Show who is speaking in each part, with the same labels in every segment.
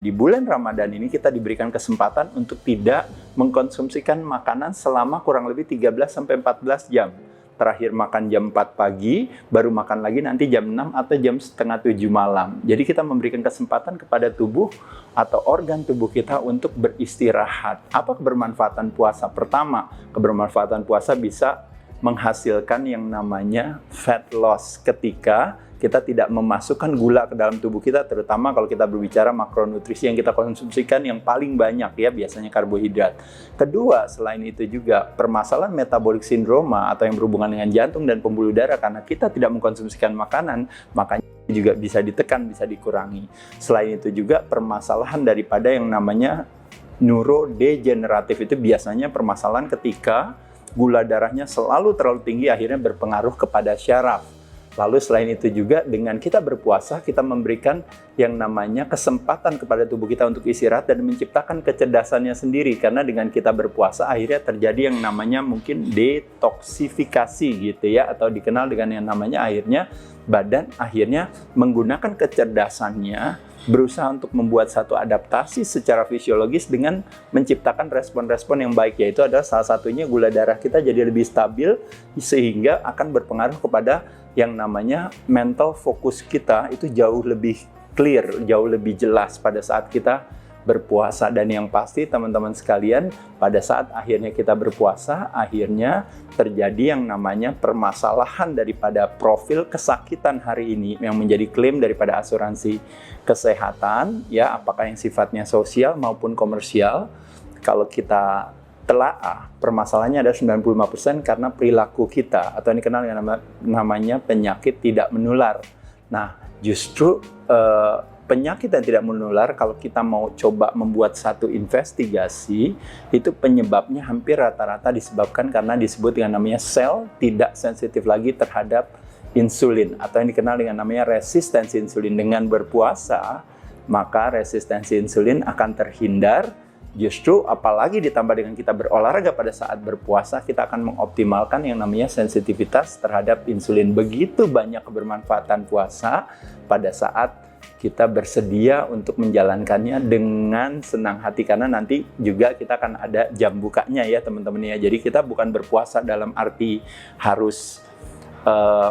Speaker 1: Di bulan Ramadan ini kita diberikan kesempatan untuk tidak mengkonsumsikan makanan selama kurang lebih 13-14 jam. Terakhir makan jam 4 pagi, baru makan lagi nanti jam 6 atau jam setengah 7 malam. Jadi kita memberikan kesempatan kepada tubuh atau organ tubuh kita untuk beristirahat. Apa kebermanfaatan puasa? Pertama, kebermanfaatan puasa bisa menghasilkan yang namanya fat loss ketika kita tidak memasukkan gula ke dalam tubuh kita, terutama kalau kita berbicara makronutrisi yang kita konsumsikan yang paling banyak ya, biasanya karbohidrat. Kedua, selain itu juga permasalahan metabolic sindroma atau yang berhubungan dengan jantung dan pembuluh darah karena kita tidak mengkonsumsikan makanan, makanya juga bisa ditekan, bisa dikurangi. Selain itu juga permasalahan daripada yang namanya neurodegeneratif itu biasanya permasalahan ketika gula darahnya selalu terlalu tinggi akhirnya berpengaruh kepada syaraf. Lalu selain itu juga dengan kita berpuasa, kita memberikan yang namanya kesempatan kepada tubuh kita untuk istirahat dan menciptakan kecerdasannya sendiri. Karena dengan kita berpuasa akhirnya terjadi yang namanya mungkin detoksifikasi gitu ya. Atau dikenal dengan yang namanya akhirnya badan akhirnya menggunakan kecerdasannya berusaha untuk membuat satu adaptasi secara fisiologis dengan menciptakan respon-respon yang baik. Yaitu adalah salah satunya gula darah kita jadi lebih stabil sehingga akan berpengaruh kepada yang namanya mental fokus kita itu jauh lebih clear, jauh lebih jelas pada saat kita berpuasa. Dan yang pasti teman-teman sekalian, pada saat akhirnya kita berpuasa, akhirnya terjadi yang namanya permasalahan daripada profil kesakitan hari ini yang menjadi klaim daripada asuransi kesehatan, ya apakah yang sifatnya sosial maupun komersial. Kalau kita telaah, permasalahannya ada 95% karena perilaku kita atau ini dikenal dengan namanya penyakit tidak menular. Nah, justru penyakit yang tidak menular kalau kita mau coba membuat satu investigasi, itu penyebabnya hampir rata-rata disebabkan karena disebut dengan namanya sel tidak sensitif lagi terhadap insulin atau yang dikenal dengan namanya resistensi insulin. Dengan berpuasa, maka resistensi insulin akan terhindar. Justru apalagi ditambah dengan kita berolahraga pada saat berpuasa, kita akan mengoptimalkan yang namanya sensitivitas terhadap insulin. Begitu banyak kebermanfaatan puasa pada saat kita bersedia untuk menjalankannya dengan senang hati. Karena nanti juga kita akan ada jam bukanya ya teman-teman ya. Jadi kita bukan berpuasa dalam arti harus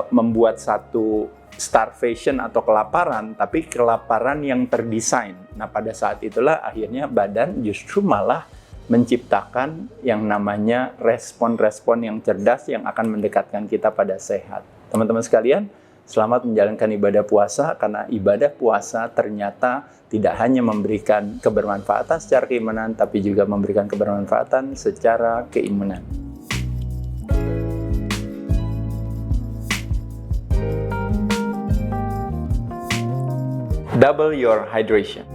Speaker 1: membuat satu starvation atau kelaparan, tapi kelaparan yang terdesain. Nah, pada saat itulah akhirnya badan justru malah menciptakan yang namanya respon-respon yang cerdas yang akan mendekatkan kita pada sehat. Teman-teman sekalian, selamat menjalankan ibadah puasa karena ibadah puasa ternyata tidak hanya memberikan kebermanfaatan secara keimanan, tapi juga memberikan kebermanfaatan secara keimanan. Double your hydration.